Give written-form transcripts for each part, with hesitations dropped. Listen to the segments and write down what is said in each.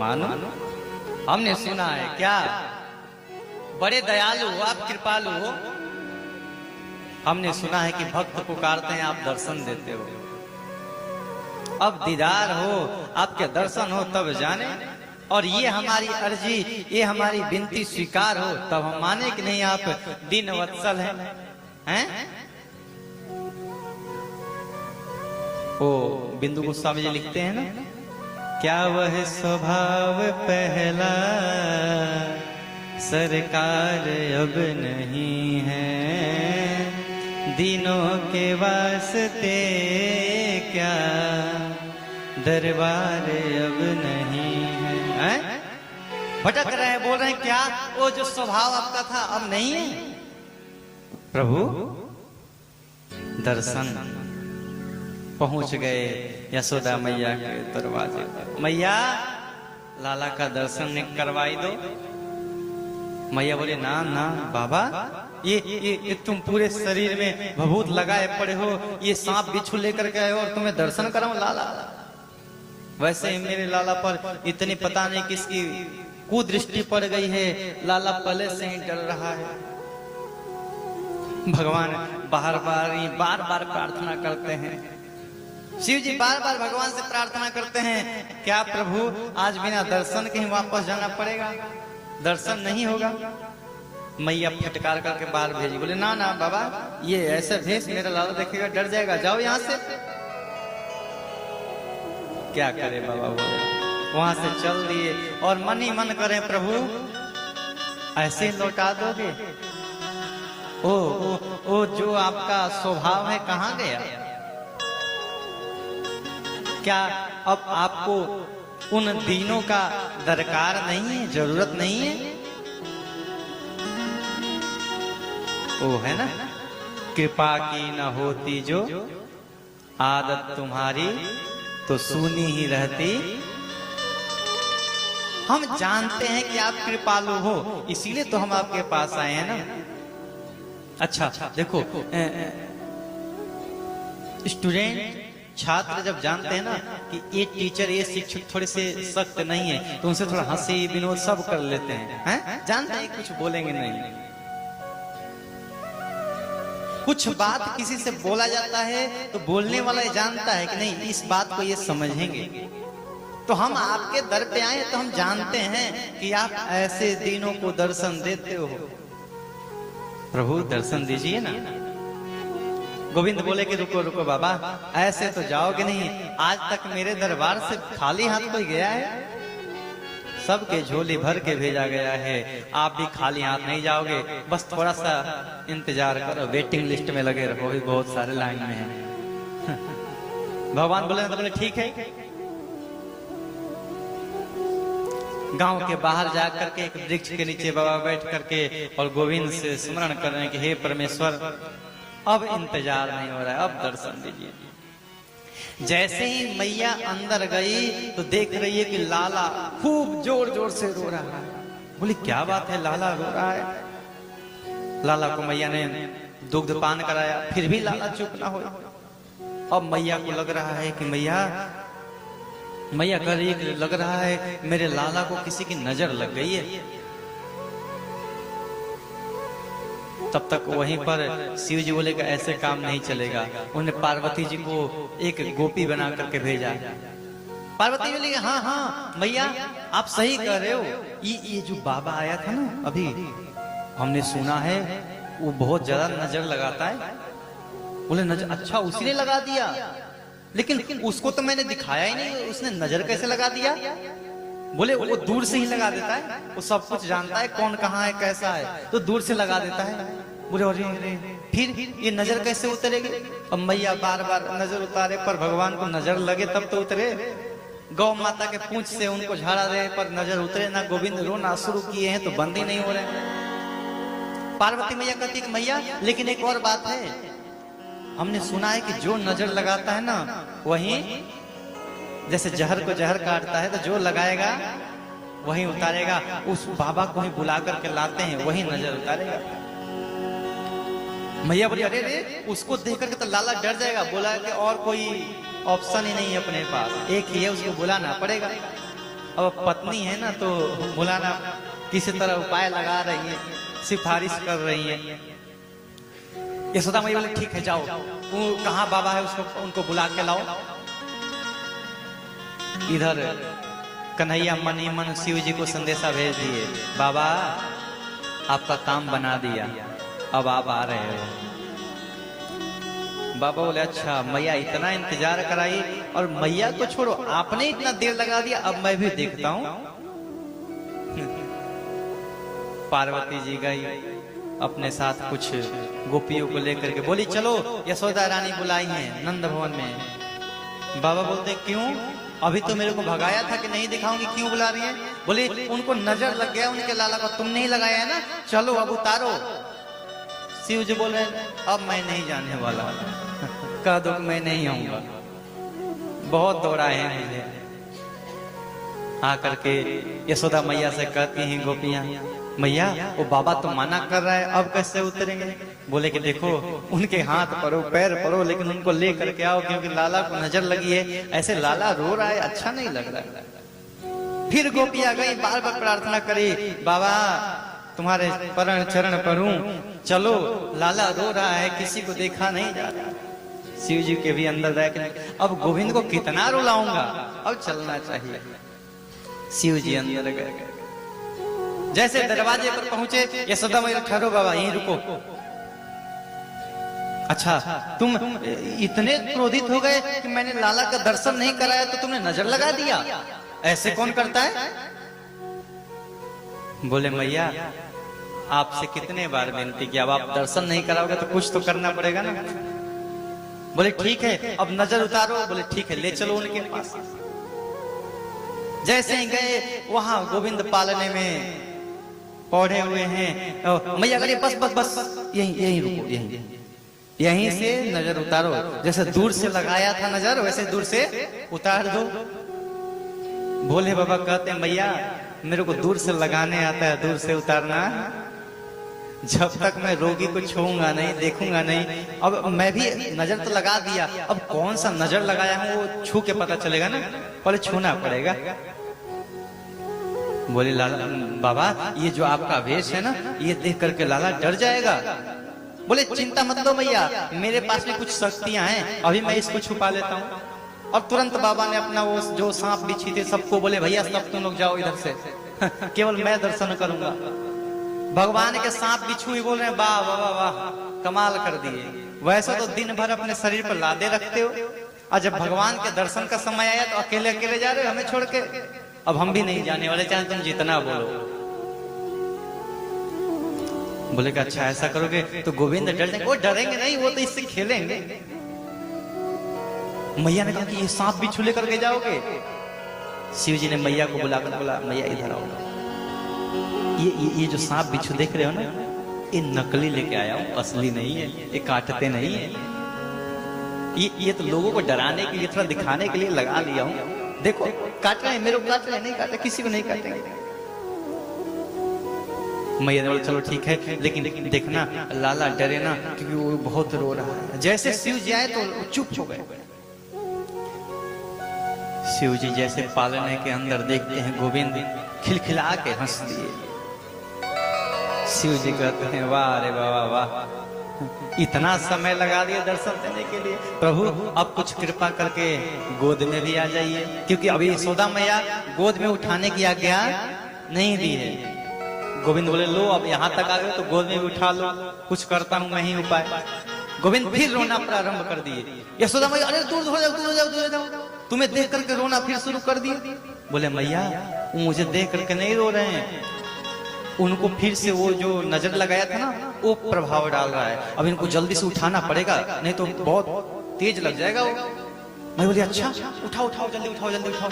मानो हमने सुना है क्या बड़े दयालु हो आप, कृपालु हो। हमने सुना है कि भक्त पुकारते हैं, आप दर्शन देते हो। अब दीदार हो, आपके दर्शन हो तब जाने। और ये हमारी अर्जी, ये हमारी विनती स्वीकार हो तब हम माने कि नहीं आप दीन वत्सल हैं। ओ बिंदु गोस्वामी जी लिखते हैं ना, क्या वह स्वभाव पहला सरकार अब नहीं है, दिनों के वास्ते क्या दरबार अब नहीं है। भटक रहे हैं, बोल रहे हैं क्या वो जो स्वभाव आपका था अब नहीं है। प्रभु दर्शन पहुंच गए यशोदा मैया के दरवाजे। मैया लाला का दर्शन करवाई दो। मैया बोले ना ना बाबा, ये तुम पूरे शरीर में भभूत लगाए पड़े हो, ये सांप बिच्छू लेकर के आए हो और तुम्हें दर्शन कराऊं लाला। वैसे ही मेरे लाला पर इतनी पता नहीं किसकी कुदृष्टि पड़ गई है, लाला पहले से ही डर रहा है। भगवान बार बार प्रार्थना करते हैं। शिव जी बार बार भगवान से प्रार्थना करते हैं, क्या प्रभु आज बिना दर्शन के ही वापस जाना पड़ेगा, दर्शन नहीं होगा। मैया फटकार करके बाहर भेजी। बोले ना ना बाबा, ये ऐसे भेष मेरा लाला देखेगा डर जाएगा, जाओ यहाँ से। क्या करे बाबा, बोले वहां से चल दिए और मन ही मन करे प्रभु ऐसे ही लौटा दोगे। ओ जो आपका स्वभाव है कहाँ गया। क्या अब आपको उन दीनों का दरकार नहीं है, जरूरत नहीं है। वो है ना, कृपा की न होती जो आदत तुम्हारी तो सुनी ही रहती। हम जानते हैं कि आप कृपालु हो, इसीलिए तो हम आपके पास आए हैं ना। अच्छा देखो, स्टूडेंट छात्र जब जानते हैं ना कि ये टीचर ये शिक्षक थोड़े से सख्त नहीं है, तो उनसे थोड़ा हंसी विनोद सब कर लेते हैं, जानते हैं कुछ बोलेंगे नहीं। कुछ बात किसी से बोला जाता है तो बोलने वाला जानता है कि नहीं इस बात को ये समझेंगे। तो हम आपके दर पे आए तो हम जानते हैं कि आप ऐसे दिनों को दर्शन देते हो। प्रभु दर्शन दीजिए ना। गोविंद बोले कि रुको रुको बाबा, ऐसे तो जाओगे नहीं, आज तक मेरे दरबार से खाली हाथ कोई गया है, सबके झोली भर के भेजा गया है। आप भी खाली हाथ नहीं जाओगे, बस थोड़ा सा इंतजार करो, वेटिंग लिस्ट में लगे रहो, बहुत सारे लाइन में हैं। भगवान बोले तो बोले ठीक है। गांव के बाहर जा करके एक वृक्ष के नीचे बाबा बैठ करके और गोविंद से स्मरण कर रहे हैं कि हे परमेश्वर अब इंतजार नहीं हो रहा है, अब दर्शन दीजिए। जैसे ही मैया अंदर गई तो देख रही है कि लाला खूब जोर जोर से रो रहा है। बोली क्या बात है, लाला रो रहा है। लाला को मैया ने दुग्ध पान कराया, फिर भी लाला चुप ना हो। अब मैया को लग रहा है कि मैया कह रही है, लग रहा है मेरे लाला को किसी की नजर लग गई है। तब तक वहीं पर शिव जी बोले कि ऐसे काम नहीं चलेगा। उन्होंने पार्वती जी को एक गोपी बना करके भेजा। पार्वती बोली हाँ हाँ मैया आप सही कह रहे हो, ये जो बाबा आया था ना अभी, हमने सुना है वो बहुत ज्यादा नजर लगाता है। बोले नजर, अच्छा उसी ने लगा दिया, लेकिन उसको तो मैंने दिखाया ही नहीं, उसने नजर कैसे लगा दिया। बोले वो दूर से ही लगा देता है, वो सब कुछ जानता है कौन कहाँ है कैसा है, तो दूर से लगा देता है। बोले अरे फिर ये नजर कैसे उतरेगी। अब मैया बार बार नजर उतारे पर भगवान को नजर लगे तब तो उतरे। गौ माता के पूंछ से उनको झाड़ा दे पर नजर उतरे ना। गोविंद रोना शुरू किए हैं तो बंद ही नहीं हो रहे। पार्वती मैया कहती कि मैया लेकिन एक और बात है, हमने सुना है कि जो नजर लगाता है ना वही जैसे जहर को जहर काटता है, तो जो लगाएगा वही उतारेगा। उस बाबा को ही बुला करके लाते हैं, वही नजर उतारेगा। मैया बोली अरे रे, उसको देख करके तो लाला डर जाएगा। बोला कि और कोई ऑप्शन ही नहीं है अपने पास, एक ही है, उसको बुलाना पड़ेगा। अब पत्नी है ना, तो मौलाना किसी तरह उपाय लगा रही है, सिफारिश कर रही है। यशोदा मैया बोले ठीक है जाओ, वो कहाँ बाबा है उसको उनको बुला के लाओ। इधर कन्हैया मन ही मन शिव जी को संदेशा भेज दिए, बाबा आपका काम बना दिया, अब आप आ रहे हो। बाबा बोले अच्छा, मैया इतना इंतजार कराई और मैया को छोड़ो आपने इतना देर लगा दिया, अब मैं भी देखता हूं। पार्वती जी गई अपने साथ कुछ गोपियों को लेकर के, बोली चलो यशोदा रानी बुलाई है नंद भवन में। बाबा बोलते क्यों, अभी तो मेरे को भगाया था कि नहीं दिखाऊंगी, क्यों बुला रही है? बोले उनको नजर लग गया उनके लाला को, तुम नहीं लगाया है ना, चलो अब उतारो। शिव जी बोल रहे अब मैं नहीं जाने वाला, कह दो मैं नहीं आऊंगा, बहुत दौड़ा है मुझे। आकर के यशोदा मैया से कहती हैं गोपियां, मैया वो बाबा तो मना कर रहा है, अब कैसे उतरेंगे? बोले कि देखो उनके हाथ परो पैर परो, लेकिन उनको ले करके आओ, क्योंकि लाला को नजर लगी है, ऐसे लाला रो रहा है अच्छा नहीं लग रहा है। फिर गोपियां गई बार बार प्रार्थना करी, बाबा तुम्हारे परण चरण पढ़ूं, चलो लाला रो रहा है, किसी को देखा नहीं जा रहा। शिव जी के भी अंदर रह के अब गोविंद को कितना रुलाऊंगा, अब चलना चाहिए। शिव जी अंदर गए, जैसे दरवाजे पर पहुंचे यशोदा मैया ठहरो बाबा यहीं रुको। अच्छा तुम इतने क्रोधित हो गए कि मैंने लाला का दर्शन नहीं कराया तो तुमने नजर लगा दिया, ऐसे कौन करता है? बोले मैया आपसे कितने बार विनती किया, अब आप दर्शन नहीं कराओगे तो कुछ तो करना पड़ेगा ना। बोले ठीक है अब नजर उतारो। बोले ठीक है ले चलो उनके पास। जैसे ही गए वहां गोविंद पालने में पौधे हुए हैं, मैया करिए बस बस बस यहीं रुको, यहीं से नजर उतारो, जैसे दूर से लगाया था नजर वैसे दूर से उतार दो। भोले बाबा कहते मैया मेरे को दूर से लगाने आता है, दूर से उतारना, जब तक मैं रोगी को छूऊंगा नहीं देखूंगा नहीं। अब मैं भी नजर तो लगा दिया, अब कौन सा नजर लगाया हूं वो छू के पता चलेगा ना, पहले छूना पड़ेगा। बोले लाला बाबा ये जो आपका वेश है ना, ये देख करके लाला डर जाएगा। बोले चिंता मत लो मैया, मेरे पास में कुछ शक्तियां हैं, अभी मैं इसको छुपा लेता हूँ। और तुरंत बाबा ने अपना वो जो सांप बिच्छी थे सबको बोले भैया सब तुम लोग जाओ इधर से, केवल मैं दर्शन करूंगा। भगवान के सांप बिच्छू ही बोल रहे हैं वाह वाह वाह कमाल कर दिए। वैसे तो दिन भर अपने शरीर पर लादे रखते हो, और जब भगवान के दर्शन का समय आया तो अकेले अकेले जा रहे हो हमें छोड़ के। अब हम भी नहीं जाने वाले, चाहे तुम जितना बोलो। बोले कि अच्छा ऐसा करोगे तो गोविंद डर जाएंगे। वो डरेंगे नहीं, वो तो इससे खेलेंगे। मैया ने कहा कि ये सांप बिच्छू लेकर के जाओगे। शिव जी ने मैया को बुलाकर बोला मैया इधर आओ, ये जो सांप बिच्छू देख रहे हो ना, ये नकली लेके आया हूं, असली नहीं है, ये काटते नहीं है। ये तो लोगों को डराने के लिए थोड़ा दिखाने के लिए लगा लिया हूं। देखो काट रहे हैं, मेरे को काट रहे हैं, नहीं काटे, किसी को नहीं काटेंगे। मैया ने बोला चलो ठीक है, लेकिन देखना लाला डरे ना, क्योंकि वो बहुत रो रहा है। जैसे शिव जी आए तो चुप हो गए। शिव जी जैसे पालने के अंदर देखते हैं गोविंद खिलखिला के हंस दिए। शिव जी कहते हैं वाह रे वाह वाह, इतना समय लगा दिया दर्शन देने के लिए, प्रभु अब कुछ कृपा करके गोद में भी आ जाइए, क्योंकि अभी यशोदा मैया गोद में उठाने की आज्ञा नहीं दी है। गोविंद बोले लो अब यहाँ तक आ गए तो गोद में भी उठा लो, कुछ करता हूँ मैं ही उपाय। गोविंद फिर रोना प्रारंभ कर दिए। यशोदा मैया अरे दूर हो जाओ, दूर हो जाओ, दूर हो जाओ, तुम्हें देख करके रोना फिर शुरू कर दिए। बोले मैया वो मुझे देख करके नहीं रो रहे हैं, उनको फिर से वो जो नजर लगाया था ना वो प्रभाव डाल रहा है, अब इनको जल्दी से उठाना पड़ेगा नहीं तो बहुत तेज लग जाएगा वो। मैं बोली अच्छा उठाओ उठाओ जल्दी उठाओ जल्दी उठाओ।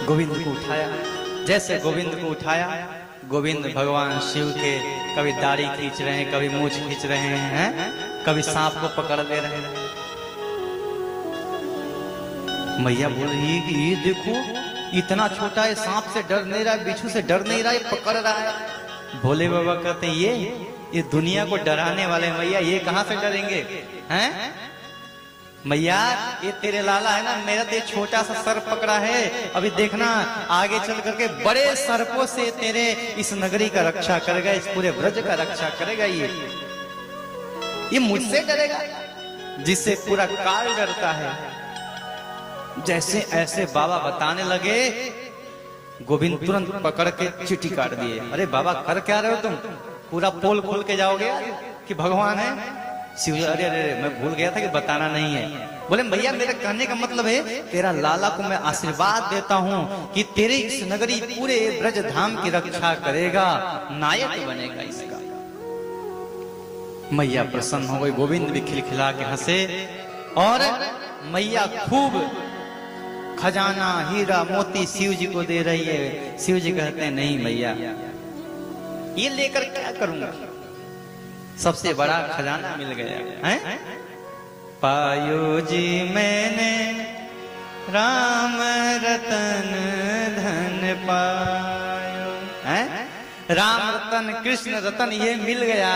गोविंद को उठाया। जैसे गोविंद को उठाया, गोविंद भगवान शिव के कभी दाढ़ी खींच रहे हैं, कभी मूंछ खींच रहे हैं, कभी सांप को पकड़ ले रहे हैं। मैया बोल रही कि ये देखो इतना छोटा है, सांप से डर नहीं रहा, बिच्छू से डर नहीं रहा, ये पकड़ रहा है। भोले बाबा कहते हैं ये दुनिया को डराने वाले मैया, ये कहां से डरेंगे हैं? मैया ये तेरे लाला है ना, मेरा तो छोटा सा सर्प पकड़ा है, अभी देखना आगे चल करके बड़े सर्पों से तेरे इस नगरी का रक्षा करेगा, इस पूरे ब्रज का रक्षा करेगा। ये मुझसे डरेगा जिससे पूरा काल डरता है। जैसे ऐसे बाबा बताने लगे, गोविंद तुरंत पकड़ के चिट्ठी काट दिए। अरे बाबा कर क्या रहे हो तुम, पूरा पोल खोल के जाओगे कि भगवान है? शिव अरे अरे मैं भूल गया था कि बताना नहीं है। बोले भैया मेरे कहने का मतलब है तेरा लाला को मैं आशीर्वाद देता हूँ कि तेरे इस नगरी पूरे ब्रज धाम की रक्षा करेगा, नायक बनेगा इसका। मैया प्रसन्न हो गई, गोविंद भी खिलखिला के हंसे और मैया खूब खजाना हीरा मोती शिव जी को दे रही है। शिव जी कहते हैं नहीं मैया, ये लेकर क्या करूंगा, सबसे बड़ा खजाना मिल गया है। पायो जी मैंने राम रतन धन पायो है, राम रतन कृष्ण रतन ये मिल गया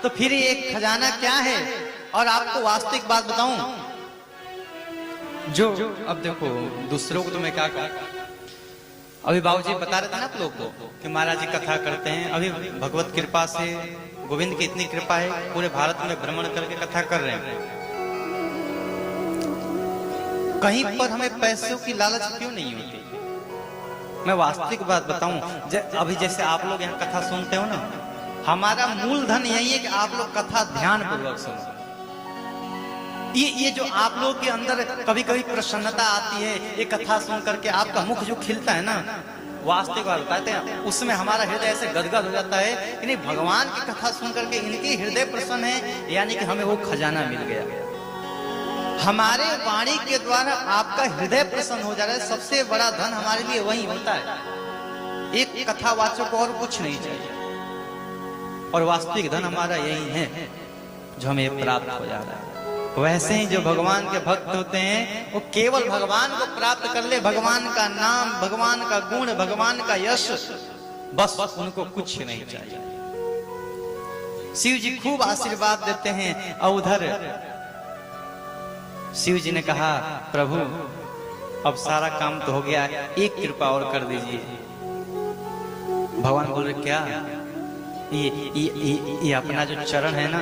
तो फिर ये खजाना क्या है। और आपको वास्तविक बात बताऊं, जो अब देखो दूसरों को तो मैं क्या कहूं, अभी बाबूजी बता रहे थे ना आप लोग को कि महाराज जी कथा करते हैं। अभी भगवत कृपा से गोविंद की इतनी कृपा है, पूरे भारत में भ्रमण करके कथा कर रहे हैं। कहीं पर हमें पैसों की लालच क्यों नहीं होती? मैं वास्तविक बात बताऊं, अभी जैसे आप लोग यहाँ कथा सुनते हो ना, हमारा मूलधन यही है कि आप लोग कथा ध्यान पूर्वक सुनो। ये जो आप लोग के अंदर कभी कभी प्रसन्नता आती है, ये कथा सुन करके आपका मुख जो खिलता है ना, वास्तविक बात बताते हैं, उसमें हमारा हृदय ऐसे गदगद हो जाता है कि नहीं भगवान की कथा सुन करके इनके हृदय प्रसन्न है, यानी कि हमें वो खजाना मिल गया। हमारे वाणी के द्वारा आपका हृदय प्रसन्न हो जा रहा है, सबसे बड़ा धन हमारे लिए वही होता है। एक कथावाचक को और कुछ नहीं चाहिए, और वास्तविक धन हमारा यही है जो हमें प्राप्त हो जा रहा है। वैसे ही जो भगवान के भक्त होते हैं वो केवल भगवान को प्राप्त कर ले, भगवान का नाम, भगवान का गुण, भगवान का यश, बस उनको कुछ नहीं चाहिए। शिव जी खूब आशीर्वाद देते हैं। और उधर शिव जी ने कहा प्रभु अब सारा काम तो हो गया, एक कृपा और कर दीजिए। भगवान बोल रहे क्या? ये अपना जो चरण है ना,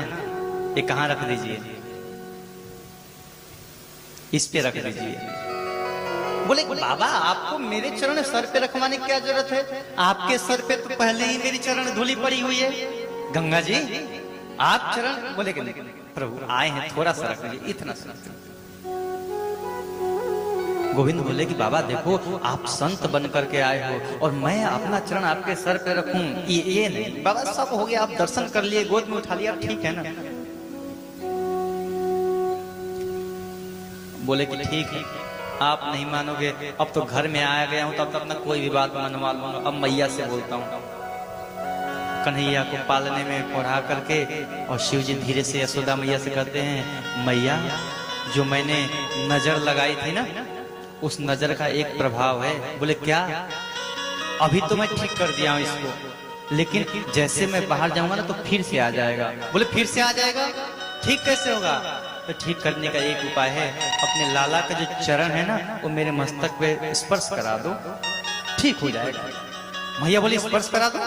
ये कहाँ रख दीजिए, इस पे रख दीजिए। बोले बाबा आपको मेरे चरण सर पे रखवाने की क्या जरूरत है, आपके सर पे तो पहले ही मेरी चरण धूली पड़ी हुई है। गंगा जी आप चरण, बोले कि नहीं प्रभु आए हैं थोड़ा सा रख लीजिए, इतना सा। गोविंद बोले कि बाबा देखो आप संत बन करके आए हो और मैं अपना चरण आपके सर पे रखूं, ये नहीं। बाबा सब हो गया, आप दर्शन कर लिए, गोद में उठा लिया, ठीक है ना। बोले कि ठीक है आप नहीं मानोगे, अब तो घर में आया गया हूं तो अब तो अपना कोई भी बात मनवा लूंगा। अब मैया से बोलता हूँ। कन्हैया को पालने में पढ़ा करके और शिव जी धीरे से यशोदा मैया से कहते हैं मैया जो मैंने नजर लगाई थी ना, उस नजर का एक प्रभाव है। बोले क्या? अभी तो मैं ठीक कर दिया हूं इसको, लेकिन जैसे मैं बाहर जाऊंगा ना तो फिर से आ जाएगा। बोले फिर से आ जाएगा, ठीक कैसे होगा? तो ठीक करने का एक उपाय है, अपने लाला का जो चरण है ना वो मेरे मस्तक पे स्पर्श करा दो, ठीक हो जाएगा। मैया बोली स्पर्श करा दो?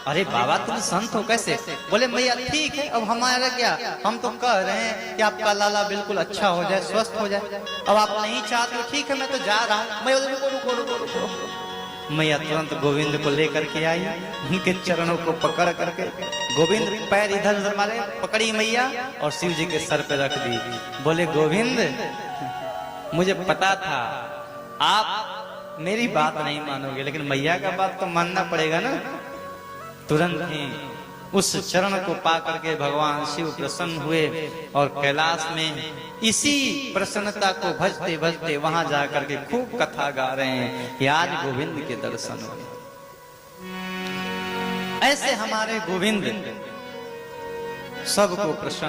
अरे बाबा तुम संत हो कैसे? बोले मैया ठीक है, अब हमारा क्या, हम तो कह रहे हैं कि आपका लाला बिल्कुल अच्छा हो जाए, स्वस्थ हो जाए। अब आप नहीं चाहते हो, ठीक है मैं तो जा रहा हूँ। मैं रुको रुको रुको रुको। मैया तुरंत गोविंद को लेकर के आई, उनके चरणों को पकड़ करके गोविंद पैर इधर उधर मारे, पकड़ी मैया और शिव जी के सर पे रख दी। बोले गोविंद मुझे पता था आप मेरी बात नहीं मानोगे, लेकिन मैया का बात तो मानना पड़ेगा ना। तुरंत ही उस चरण को पा करके भगवान शिव प्रसन्न हुए और कैलाश में इसी प्रसन्नता को भजते भजते वहां जाकर के खूब कथा गा रहे हैं कि आज गोविंद के दर्शन हुए। ऐसे हमारे गोविंद सबको प्रसन्न